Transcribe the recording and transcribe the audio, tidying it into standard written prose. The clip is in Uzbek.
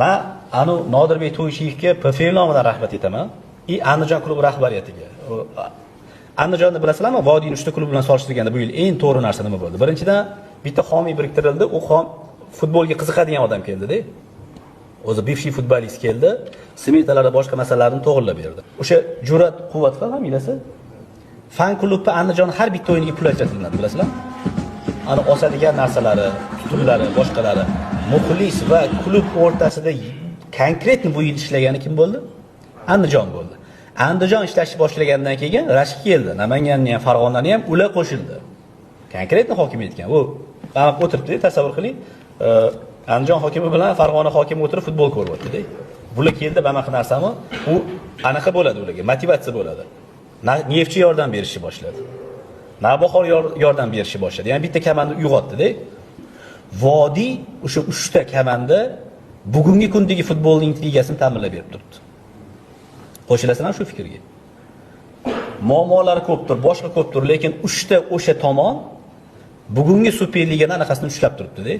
Men anu Nodirbek To'ychiyevga PFL nomidan rahmat aytaman. Andijon klubi rahbariyatiga. Andijonda bilasizlarmi, Vodiyning 3 ta klubi bilan solishtirganda bu yil eng to'g'ri narsa nima bo'ldi? Birinchidan bitta homiy biriktirildi. U futbolga qiziqadigan odam keldi-da. O'zi bivshiy futbolist keldi. Smetalarda boshqa masalalarni to'g'rilab berdi. O'sha Jur'at Quvvat familiyasi fan klubga Andijon har bitta o'yiniga pul ajratiladi, bilasizlarmi? Ani osadigan narsalari, tutunlari, boshqalari, muxlis va klub o'rtasida konkretni bu yil ishlagani kim bo'ldi? Andijon bo'ldi. Andijon ishlashni boshlagandan keyin Rashid keldi. Namanganni ham, Farg'onani ham ular qo'shildi. Konkretni hokimiyatga. U o'tiribdi, tasavvur qiling. Andijon hokimi bilan Farg'ona hokimi o'tirib futbol ko'ryapti-da. Bular keldi, banaqa narsami? U anaqa bo'ladi ularga, motivatsiya bo'ladi. Neftchi yordam berishni boshladi. Navbahor yordam berishni boshladi. Ya'ni bitta komanda uyg'otdi-da. Vodiy o'sha 3 ta komanda bugungi kundagi futbolning ligasini ta'minlab berib turibdi. Qo'shilasizlar shu fikrga. Muammolari ko'pdir, boshqa ko'pdir, lekin 3 ta o'sha tomon bugungi Superligani anaqasini ushlab turibdi-da.